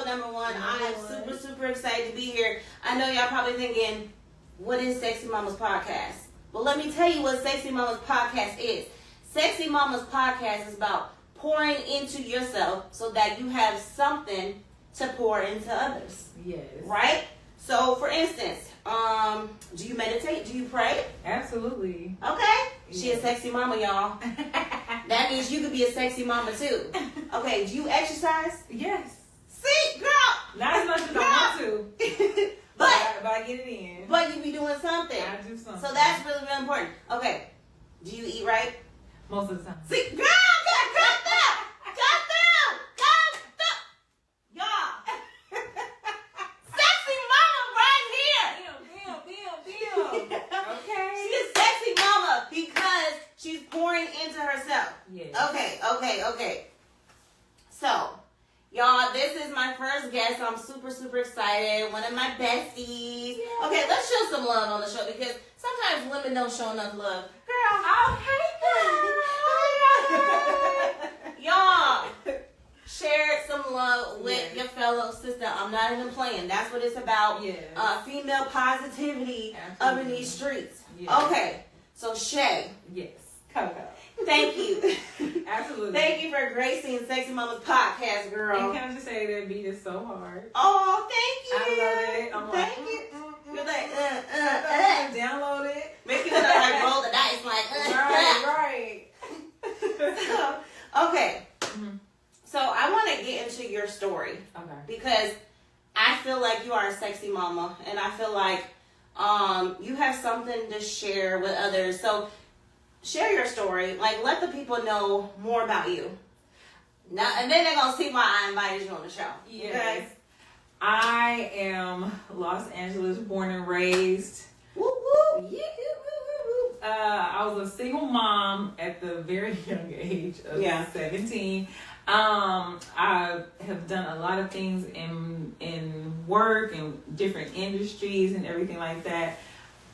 number one. I am super excited to be here. I know y'all probably thinking, what is Sexy Mama's Podcast? Well, let me tell you what Sexy Mama's Podcast is. Sexy Mama's Podcast is about pouring into yourself so that you have something to pour into others. Yes. Right? So, for instance, do you meditate? Do you pray? Absolutely. Okay. She a sexy mama, y'all. That means you could be a sexy mama too. Okay, do you exercise? Yes. See, girl. Not as much as I want to. but I get it in. But you be doing something. I do something. So that's really, really important. Okay. Do you eat right? Most of the time. See, girl, cut down. Y'all. Sexy mama right here. Damn. Okay. She's a sexy mama because she's pouring into herself. Yes. Okay. So, y'all, this is my first guest. I'm super excited. One of my besties. Yeah. Okay, let's show some love on the show because sometimes women don't show enough love. Girl, Oh, hey, y'all, share some love with your fellow sister. I'm not even playing. That's what it's about. Yes. Female positivity up in these streets. Yes. Okay, so Shay. Yes. Coco. Thank you. Absolutely. Thank you for gracing Sexy Mama's Podcast, girl. And can I just say that beat is so hard? Oh, thank you. I love it. I'm thank like, you. You're like, download it. Make you look like roll the dice, like, Right. Okay. Mm-hmm. So I want to get into your story. Okay. Because I feel like you are a sexy mama, and I feel like you have something to share with others. So share your story. Like, let the people know more about you. Now, and then they're gonna see why I invited you on the show. Yes. Okay? I am Los Angeles born and raised. Woo woo. Yeah. I was a single mom at the very young age of 17. I have done a lot of things in work and different industries and everything like that.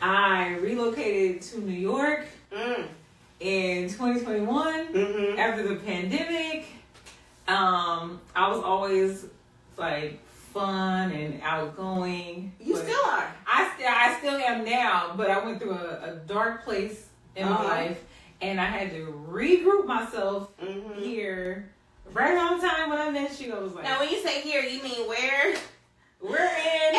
I relocated to New York in 2021 after the pandemic. I was always like fun and outgoing. You still are. I still am now, but I went through a dark place in my life, and I had to regroup myself here. Right around the time when I met you, I was like... Now, when you say here, you mean where? We're in...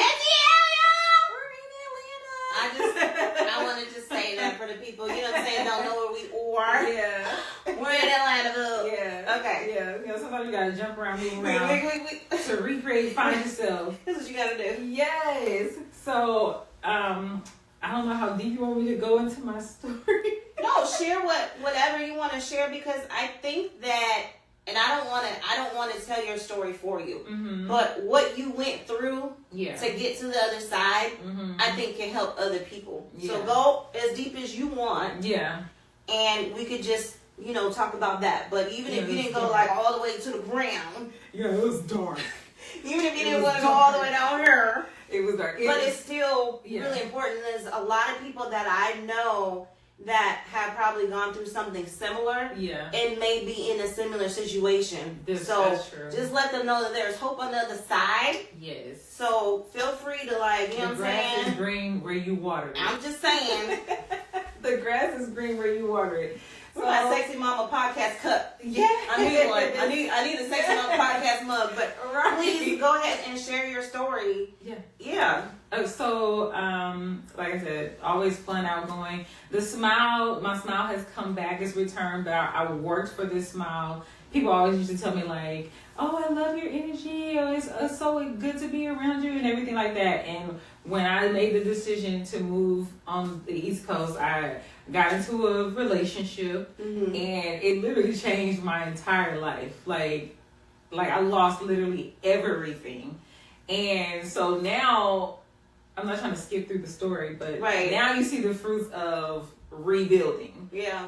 I wanted to say that for the people, you know what I'm saying, don't know where we are. Yeah. We're in Atlanta, boo. Yeah. Okay. Yeah. You know, sometimes you gotta jump around, move around to recreate, find yourself. That's what you gotta do. Yes. So, I don't know how deep you want me to go into my story. No, share whatever you want to share because I think that, and I don't want to tell your story for you, but what you went through to get to the other side, I think can help other people. Yeah. So go as deep as you want. Yeah. And we could just, talk about that. But even if you didn't go like all the way to the ground. Yeah, it was dark. Even if you didn't want to go all the way down here. It was dark. But it's still really important. There's a lot of people that I know that have probably gone through something similar and may be in a similar situation. That's true. Just let them know that there's hope on the other side. Yes. So feel free to you know what I'm saying? The grass is green where you water it. I'm just saying. The grass is green where you water it. So my Sexy Mama Podcast cup. Yeah. I need one. I need a Sexy Mama Podcast mug. But please go ahead and share your story. Yeah. So, like I said, always fun, outgoing. My smile has come back, it's returned, but I worked for this smile. People always used to tell me like, oh, I love your energy, oh, it's so good to be around you and everything like that. And when I made the decision to move on the East Coast, I got into a relationship and it literally changed my entire life. Like I lost literally everything. And so now, I'm not trying to skip through the story, but now you see the fruits of rebuilding. Yeah.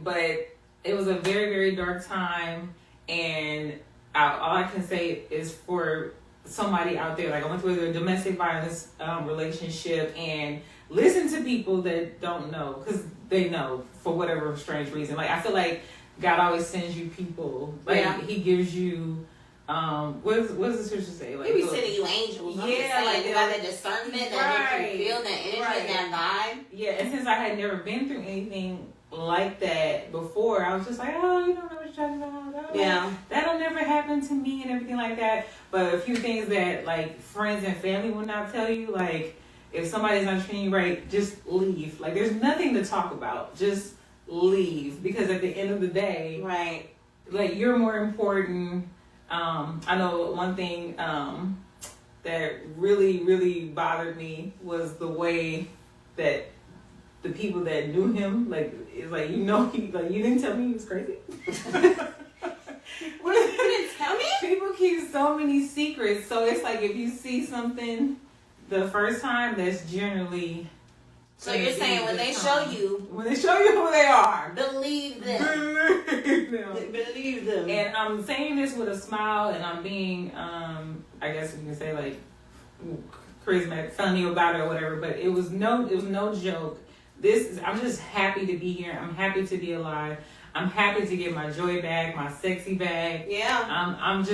But it was a very, very dark time, and all I can say is for somebody out there, like I went through a domestic violence relationship, and listen to people that don't know, because they know for whatever strange reason. Like I feel like God always sends you people, like He gives you what's the scripture say? Like, he be sending you angels. Yeah, like you got that discernment that you can feel that energy and that vibe. Yeah, and since I had never been through anything like that before, I was just like, oh, you don't know what you're talking about. That'll never happen to me and everything like that. But a few things that like friends and family will not tell you, like if somebody's not treating you right, just leave. Like there's nothing to talk about. Just leave, because at the end of the day, right, like you're more important. I know one thing that really, really bothered me was the way that the people that knew him, like, it's like, you know, you didn't tell me he was crazy. What, you didn't tell me? People keep so many secrets, so it's like if you see something the first time, that's generally. So you're saying when they show you who they are, believe them. Believe them. And I'm saying this with a smile, and I'm being, I guess you can say like charismatic, funny about it or whatever. But it was no joke. I'm just happy to be here. I'm happy to be alive. I'm happy to get my joy back, my sexy back. Yeah. I'm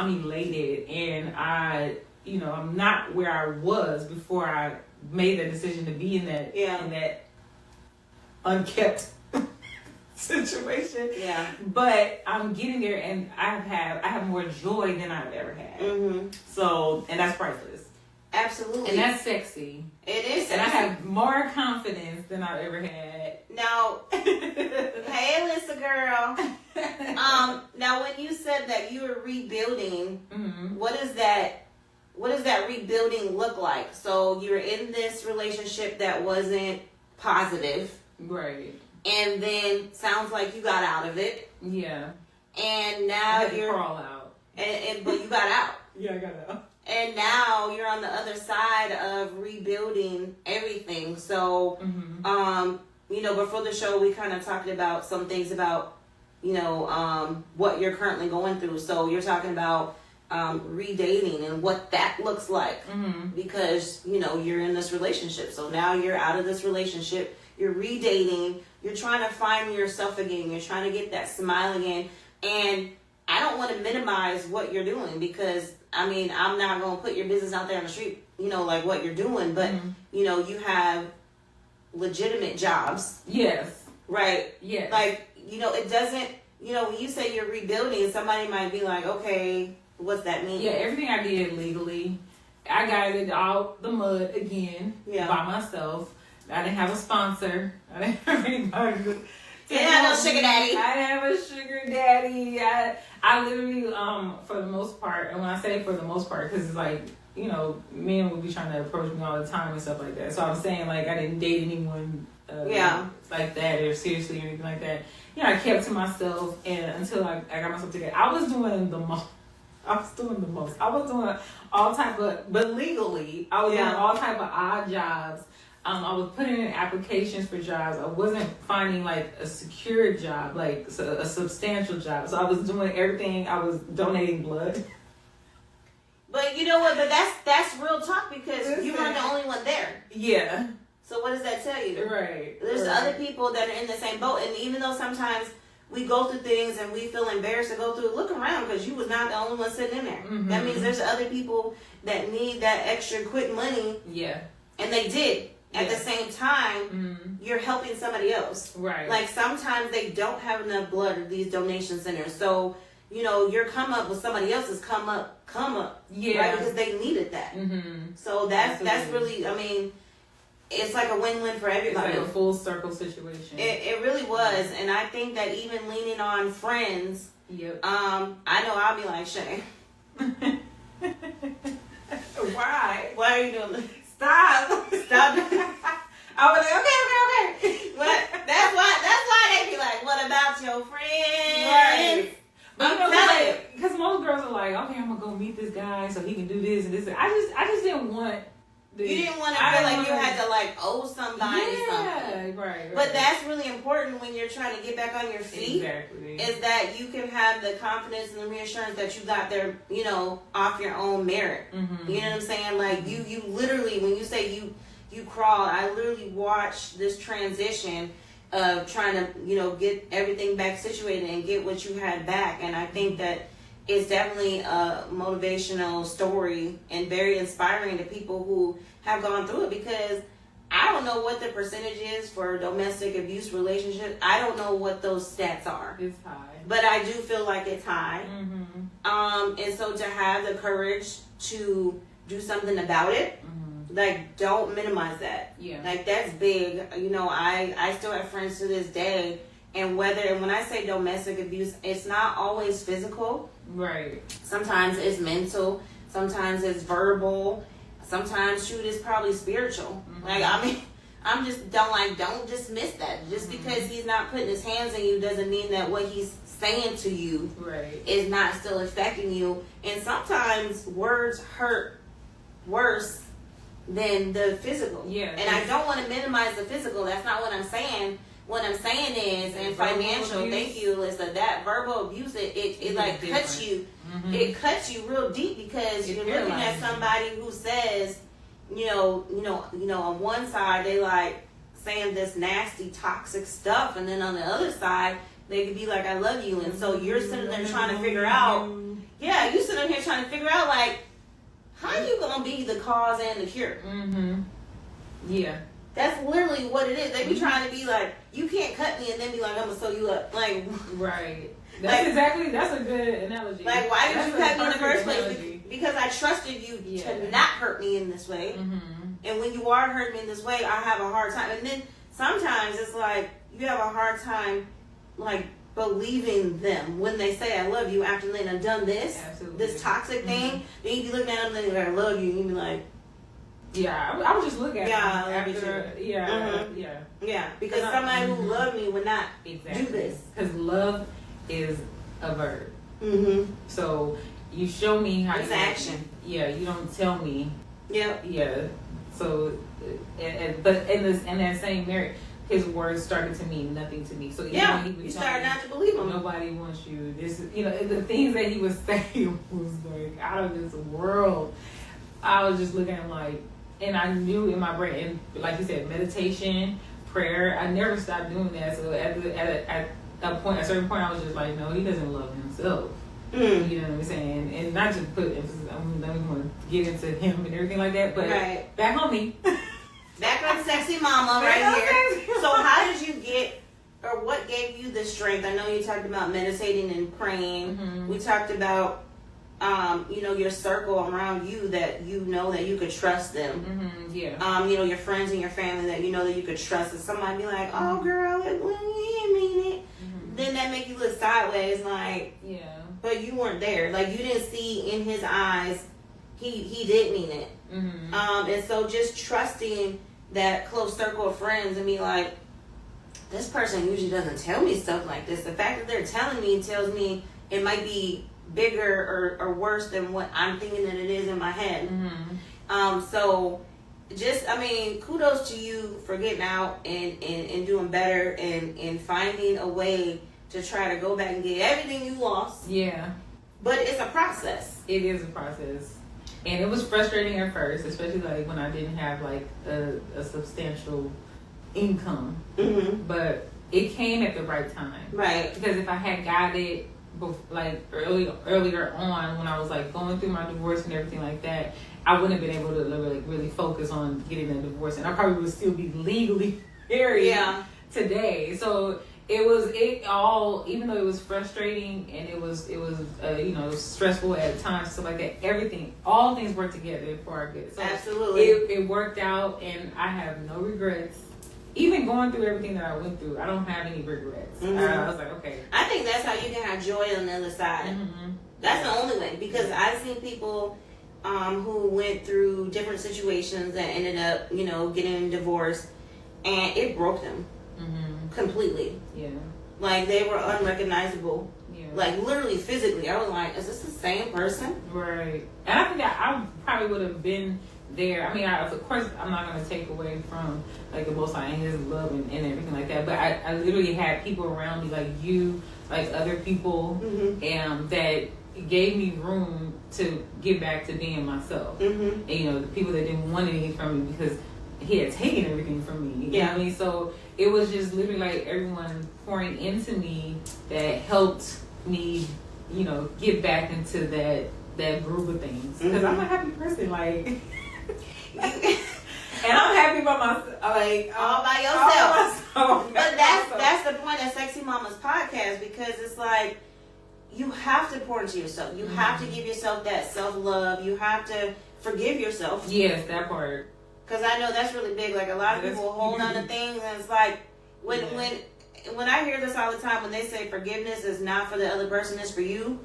elated, and I'm not where I was before I made that decision to be in that unkept situation. Yeah. But I'm getting there, and I have more joy than I've ever had. Mm-hmm. So, and that's priceless. Absolutely. And that's sexy. It is sexy. And I have more confidence than I've ever had. Now, hey, Alyssa girl. Now when you said that you were rebuilding, mm-hmm. what does that rebuilding look like? So you're in this relationship that wasn't positive. Right. And then sounds like you got out of it. Yeah. And now you're crawl out. But you got out. Yeah, I got out. And now you're on the other side of rebuilding everything. So, mm-hmm. Before the show, we kind of talked about some things about, what you're currently going through. So you're talking about redating and what that looks like, mm-hmm. because, you're in this relationship. So now you're out of this relationship. You're redating. You're trying to find yourself again. You're trying to get that smile again. And I don't want to minimize what you're doing, because I'm not going to put your business out there on the street, like what you're doing, but mm-hmm. You have legitimate jobs. Yes. Right? Yes. Like, it doesn't, when you say you're rebuilding, somebody might be like, okay, what's that mean? Yeah, everything I did legally, I got it out the mud again by myself. I didn't have a sponsor. I didn't have anybody. You didn't have no sugar daddy. I didn't have a sugar daddy. I literally, for the most part, and when I say for the most part, because it's like, men would be trying to approach me all the time and stuff like that. So I'm saying, like, I didn't date anyone like that or seriously or anything like that. I kept to myself, and until I got myself together. I was doing the most. I was doing all type of, but legally, I was doing all type of odd jobs. I was putting in applications for jobs. I wasn't finding like a secure job, like a substantial job. So I was doing everything. I was donating blood. But you know what? But that's real talk, because you weren't the only one there. Yeah. So what does that tell you? Right. There's other people that are in the same boat, and even though sometimes we go through things and we feel embarrassed to go through, look around, because you was not the only one sitting in there. Mm-hmm. That means there's other people that need that extra quick money. Yeah. And they did. At the same time, you're helping somebody else. Right. Like sometimes they don't have enough blood at these donation centers. So, your come up with somebody else's come up. Yeah. Right? Because they needed that. Mm-hmm. So that's really, it's like a win-win for everybody. It's like a full circle situation. It really was. And I think that even leaning on friends, yep. I know I'll be like, Shay. Why? Why are you doing this? Stop. I was like, okay. But that's why they be like, what about your friends? Right. But because most girls are like, okay, I'm gonna go meet this guy so he can do this and this. I just didn't want. You didn't want to feel like you had to like owe somebody something. Right. But that's really important when you're trying to get back on your feet. Exactly. Is that you can have the confidence and the reassurance that you got there, off your own merit. Mm-hmm. You know what I'm saying? Like you literally, when you say you crawled, I literally watched this transition of trying to, get everything back situated and get what you had back. And I think that, is definitely a motivational story and very inspiring to people who have gone through it, because I don't know what the percentage is for domestic abuse relationships. I don't know what those stats are. It's high. But I do feel like it's high. And so to have the courage to do something about it, like, don't minimize that. Yeah. Like, that's big. You know, I still have friends to this day, and when I say domestic abuse, it's not always physical. Right. Sometimes it's mental. Sometimes it's verbal. Sometimes, shoot, it's probably spiritual. Like, I mean, don't dismiss that. Just because he's not putting his hands on you doesn't mean that what he's saying to you is not still affecting you. And sometimes words hurt worse than the physical. Yeah. And I don't want to minimize the physical. That's not what I'm saying. What I'm saying is, and financial, thank you, is that verbal abuse, it like different. Cuts you. It cuts you real deep, because you're looking at somebody who says, you know, on one side they like saying this nasty, toxic stuff, and then on the other side they could be like, I love you. And so you're sitting there trying to figure out, you sitting here trying to figure out, like, how you gonna be the cause and the cure? Yeah. That's literally what it is. They be trying to be like, you can't cut me and then be like, I'm gonna sew you up. Like, right. That's a good analogy. Like, why did you cut me in the first place? Because I trusted you to not hurt me in this way. And when you are hurting me in this way, I have a hard time. And then sometimes it's like, you have a hard time, like, believing them when they say I love you after they done this, this toxic thing. Then you be looking at them and they're like, I love you. And you be like, I would just look at them after, because somebody who loved me would not do this. Because love is a verb. So you show me how it's action. Yeah, you don't tell me. Yep. Yeah. So, but in that same marriage, his words started to mean nothing to me. So even when he was you started not to believe him. Nobody wants you. This, the things that he was saying was like out of this world. I was just looking at him like. And I knew in my brain, and like you said, meditation, prayer, I never stopped doing that. So at a certain point, I was just like, no, he doesn't love himself. You know what I'm saying? And not just put emphasis, I don't even want to get into him and everything like that, but back on me. Back on sexy mama right here. So how did you get, or what gave you the strength? I know you talked about meditating and praying. We talked about your circle around you that you know that you could trust them. Your friends and your family that you know that you could trust. And somebody be like, oh girl, you didn't mean it. Then that make you look sideways like, but you weren't there. Like, you didn't see in his eyes, he did mean it. And so just trusting that close circle of friends and be like, this person usually doesn't tell me stuff like this. The fact that they're telling me tells me it might be bigger or worse than what I'm thinking that it is in my head. So just, kudos to you for getting out and doing better and finding a way to try to go back and get everything you lost. But it's a process. It is a process. And it was frustrating at first, especially like when I didn't have like a substantial income. But it came at the right time. Right. Because if I had got it like earlier on when I was like going through my divorce and everything like that, I wouldn't have been able to really focus on getting a divorce, and I probably would still be legally married today. So it all, even though it was frustrating and it was stressful at times, stuff like that, all things work together for our good. So absolutely, it worked out, and I have no regrets. Even going through everything that I went through, I don't have any regrets. I was like, okay. I think that's how you can have joy on the other side. That's the only way, because I've seen people who went through different situations that ended up, getting divorced, and it broke them completely. Like, they were unrecognizable. Like, literally, physically. I was like, is this the same person? Right. And I think that I probably would have been there. Of course, I'm not going to take away from like the Most High and His love and everything like that. But I literally had people around me, like you, like other people, that gave me room to get back to being myself. And the people that didn't want anything from me because he had taken everything from me. You know what I mean? So it was just literally like everyone pouring into me that helped me get back into that groove of things. Because I'm a happy person, like, and I'm happy by myself, like all by yourself. But that's the point of Sexy Mama's podcast, because it's like you have to pour into yourself. You have to give yourself that self-love. You have to forgive yourself. Yes, that part. Because I know that's really big. Like, a lot of people hold on to things, and it's like when I hear this all the time, when they say forgiveness is not for the other person, it's for you.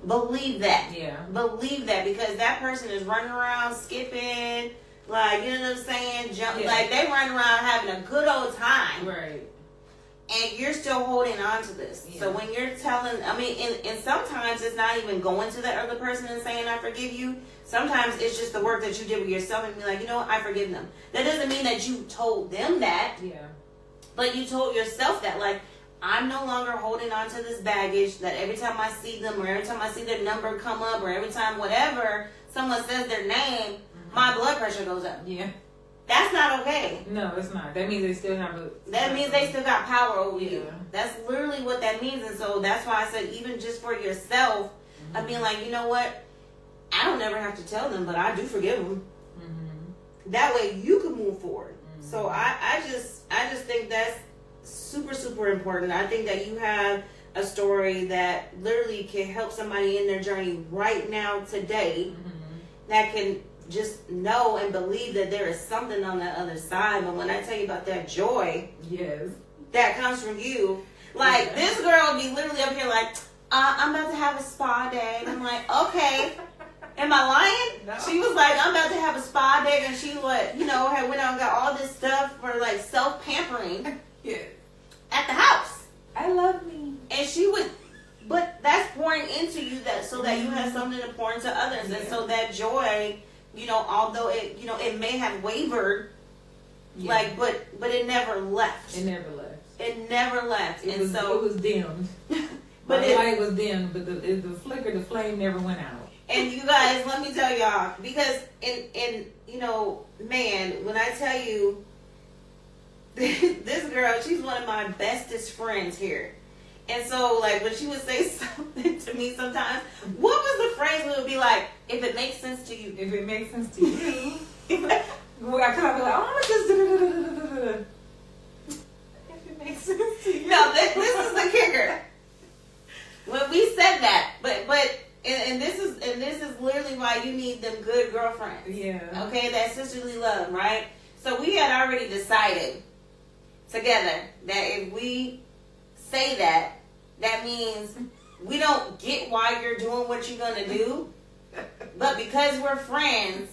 Believe that. Yeah. Believe that, because that person is running around skipping, like, you know what I'm saying? Like, they run around having a good old time. Right. And you're still holding on to this. Yeah. So when you're telling, and sometimes it's not even going to that other person and saying, I forgive you. Sometimes it's just the work that you did with yourself and be like, you know what, I forgive them. That doesn't mean that you told them that. Yeah. But you told yourself that, like, I'm no longer holding on to this baggage that every time I see them, or every time I see their number come up, or every time whatever someone says their name, my blood pressure goes up. Yeah. That's not okay. No, it's not. That means they still have That means they still got power over you. That's literally what that means. And so that's why I said, even just for yourself, I mean, like, you know what? I don't ever have to tell them, but I do forgive them. That way you can move forward. So I just think that's super, super important. I think that you have a story that literally can help somebody in their journey right now, today, that can just know and believe that there is something on the other side. But when I tell you about that joy, that comes from you, like, this girl would be literally up here like, I'm about to have a spa day. And I'm like, okay. Am I lying? No. She was like, I'm about to have a spa day, and she had went out and got all this stuff for, like, self-pampering at the house. I love me. And she would, but that's pouring into you, that so that you have something to pour into others. And so that joy, although it may have wavered, like, but it never left. It never left. It never left. It was dimmed. But the light was dimmed, but the flicker, the flame never went out. And you guys, let me tell y'all, because man, when I tell you, this girl, she's one of my bestest friends here. And so, like, when she would say something to me sometimes, what was the phrase that would be like, if it makes sense to you? If it makes sense to you. Well, I kind of be like, oh, just if it makes sense to you. No, this is the kicker. When we said that, and this is literally why you need them good girlfriends. Yeah. Okay, that sisterly love, right? So we had already decided together that if we say that, that means we don't get why you're doing what you're gonna do, but because we're friends,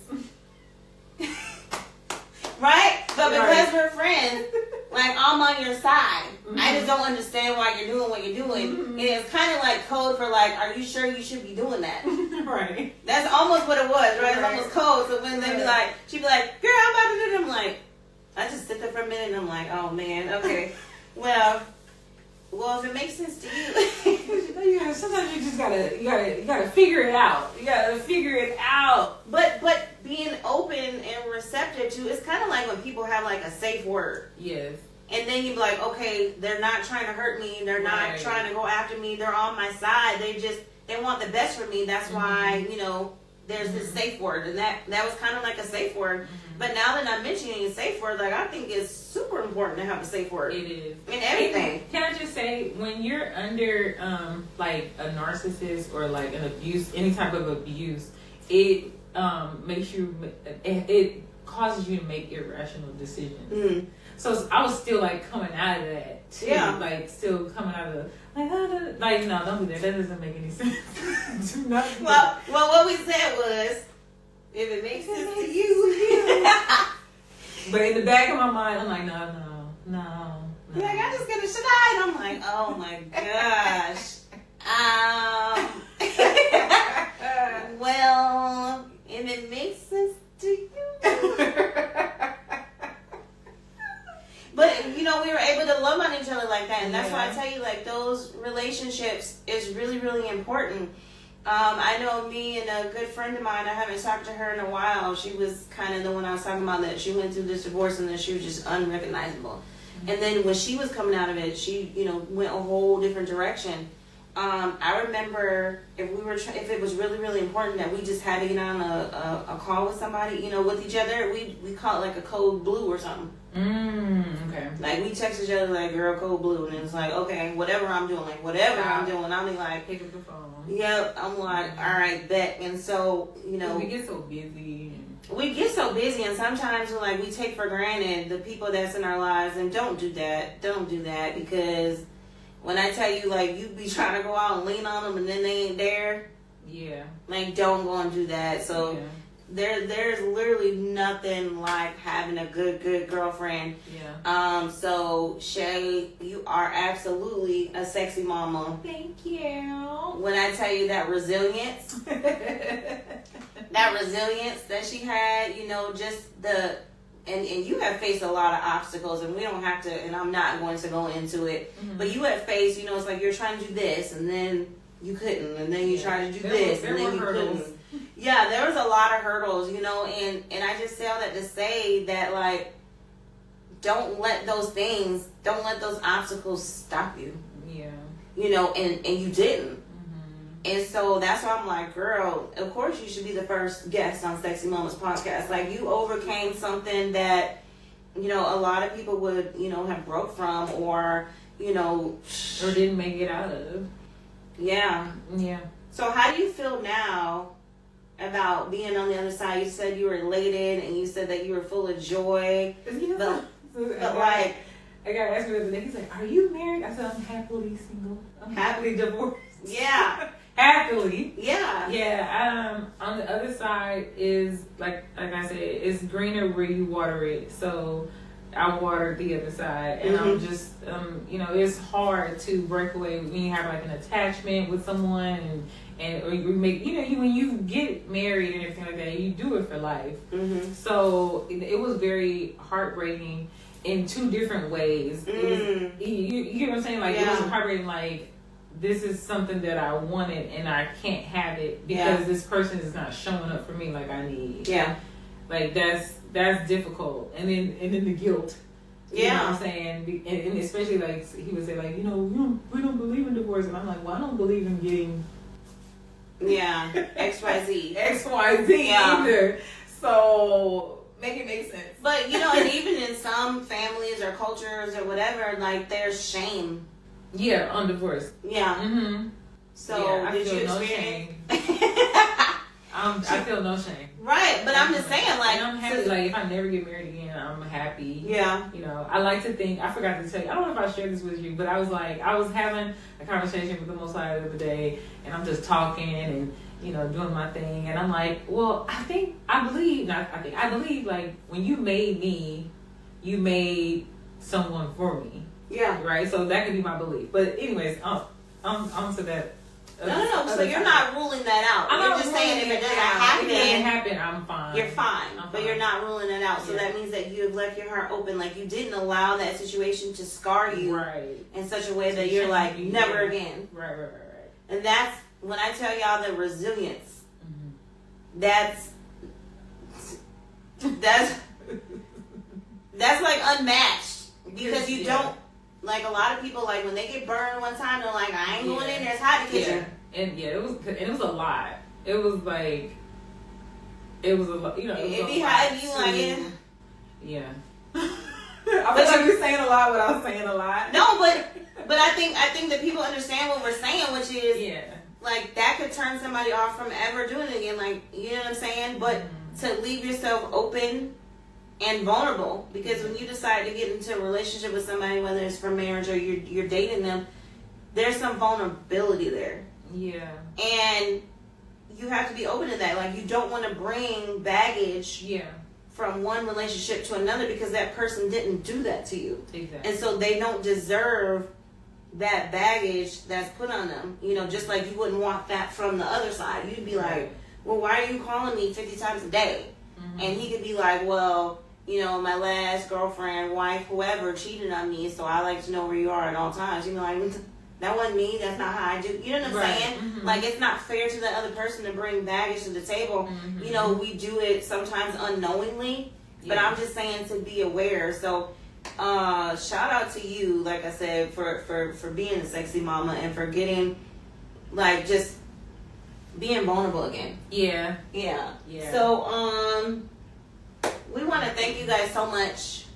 right? But because we're friends, like, I'm on your side. I just don't understand why you're doing what you're doing. And it's kind of like code for, like, are you sure you should be doing that? Right. That's almost what it was, right? It's almost code. So when they be like, she'd be like, girl, I'm about to do it. I'm like, I just sit there for a minute and I'm like, oh man, okay. Well, if it makes sense to you. Sometimes you just gotta figure it out. You gotta figure it out. But being open and receptive to, it's kind of like when people have, like, a safe word. Yes. And then you be like, okay, they're not trying to hurt me. They're not trying to go after me. They're on my side. They want the best for me. That's why, there's this safe word. And that was kind of like a safe word. But now that I'm mentioning a safe word, like, I think it's super important to have a safe word. It is. In everything. Can I just say, when you're under, like, a narcissist or, like, an abuse, any type of abuse, it it causes you to make irrational decisions. So I was still, like, coming out of that too. Yeah. Like, still coming out of like, no, don't do that. That doesn't make any sense. Do not do that. Well, what we said was, if it makes sense to you. But in the back of my mind, I'm like, no. Like, I'm just gonna shut eye. And I'm like, oh my gosh. Well, if it makes sense to you. But, we were able to love on each other like that. And that's why I tell you, like, those relationships is really, really important. I know me and a good friend of mine, I haven't talked to her in a while. She was kind of the one I was talking about, that she went through this divorce and that she was just unrecognizable. And then when she was coming out of it, she, went a whole different direction. I remember if it was really, really important that we just had to get on a call with somebody, with each other, we call it like a code blue or something. Okay. Like we text each other like, girl, code blue, and it's like, okay, whatever I'm doing, I'll be like, pick up the phone. Yep, I'm like, all right, bet. And so, we get so busy. We get so busy, and sometimes we take for granted the people that's in our lives, and don't do that, because when I tell you, you be trying to go out and lean on them and then they ain't there. Yeah. Don't go and do that. So there's literally nothing like having a good girlfriend. Yeah. So Shay, you are absolutely a sexy mama. Thank you. When I tell you that resilience, that she had, just and you have faced a lot of obstacles, and we don't have to, and I'm not going to go into it, but you have faced, it's like you're trying to do this, and then you couldn't, and then you try to do this, and then you couldn't. Yeah, there was a lot of hurdles, and I just say all that to say that, don't let those obstacles stop you. Yeah. And you didn't. And so that's why I'm like, girl, of course you should be the first guest on Sexy Moments podcast. You overcame something that, a lot of people would, have broke from or didn't make it out of. Yeah. Yeah. So how do you feel now about being on the other side? You said you were elated and you said that you were full of joy. But I got asked me the other day, he's like, are you married? I said, I'm happily single. I'm happily divorced. Yeah. Happily. Yeah. Yeah. On the other side is like I said, it's greener where you water it. So I watered the other side, and I'm just it's hard to break away when you have an attachment with someone, and or you make when you get married and everything like that, you do it for life. So it was very heartbreaking in two different ways. It was, you get what I'm saying? It was heartbreaking. This is something that I wanted and I can't have it because this person is not showing up for me like I need. Yeah. That's difficult. And then the guilt. You know what I'm saying? And especially he would say we don't believe in divorce, and I'm like, well, I don't believe in getting XYZ either. So make it make sense. But and even in some families or cultures or whatever, there's shame. Yeah, on divorce. Yeah. Mm-hmm. So did you experience? Shame. I feel no shame. Right, but I'm just saying, and I'm happy. If I never get married again, I'm happy. Yeah. I like to think. I forgot to tell you. I don't know if I shared this with you, but I was having a conversation with the Most High the other day, and I'm just talking and doing my thing, and I'm like, well, I believe when you made me, you made someone for me. Yeah. Right. So that could be my belief. But anyways, I'm to that. No. So you're not ruling that out. You're just saying if it doesn't happen, I'm fine. You're fine, but you're not ruling it out. So that means that you have left your heart open. You didn't allow that situation to scar you, in such a way that you're never again. Right. And that's when I tell y'all the resilience. That's unmatched because you don't. A lot of people, when they get burned one time, they're like, I ain't going in there, it's hot in the kitchen. And it was a lot. It was a lot, It'd be hot if you like it. Yeah. I feel like you're saying a lot without saying a lot. No, but I think that people understand what we're saying, which is, that could turn somebody off from ever doing it again, you know what I'm saying? But to leave yourself open and vulnerable, because when you decide to get into a relationship with somebody, whether it's for marriage or you're dating them, there's some vulnerability there. Yeah. And you have to be open to that. You don't want to bring baggage from one relationship to another because that person didn't do that to you. Exactly. And so they don't deserve that baggage that's put on them. Just like you wouldn't want that from the other side. You'd be like, well, why are you calling me 50 times a day? And he could be like, well, my last girlfriend, wife, whoever cheated on me, so I like to know where you are at all times. That wasn't me. That's not how I do. You know what I'm saying? It's not fair to the other person to bring baggage to the table. We do it sometimes unknowingly, but I'm just saying to be aware. So shout out to you, like I said, for being a sexy mama and for getting, like, just being vulnerable again. Yeah. So, we want to thank you guys so much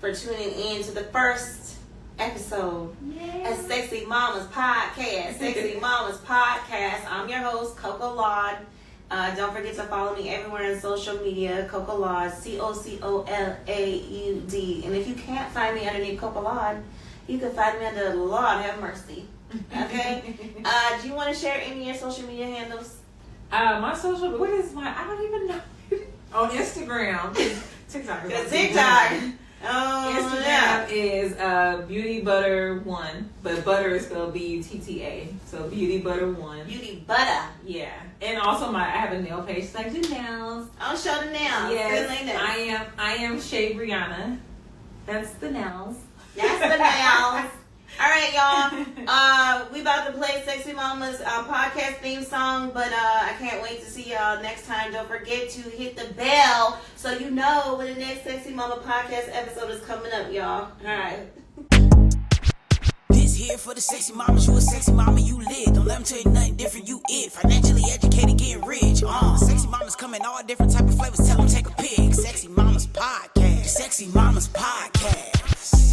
for tuning in to the first episode of Sexy Mamas Podcast. Sexy Mamas Podcast. I'm your host, Coco Laud. Don't forget to follow me everywhere on social media, Coco Laud, CocoLaud. And if you can't find me underneath Coco Laud, you can find me under Lord Have Mercy. Okay? Do you want to share any of your social media handles? My social, what is my, I don't even know. On Instagram. TikTok. Instagram is Beauty Butter 1, but butter is spelled Butta. So Beauty Butter 1. Beauty Butter. Yeah. And also I have a nail page, so I do nails. I'll show the nails. Yes, I am Shay Brianna. That's the nails. That's the nails. All right, y'all. We about to play Sexy Mama's podcast theme song, but I can't wait to see y'all next time. Don't forget to hit the bell so you know when the next Sexy Mama podcast episode is coming up, y'all. All right. This here for the sexy mamas. You a sexy mama, you lit. Don't let them tell you nothing different. You it. Financially educated, getting rich. Sexy mamas come in all different type of flavors. Tell them take a pic. Sexy Mamas Podcast. Sexy Mamas Podcast.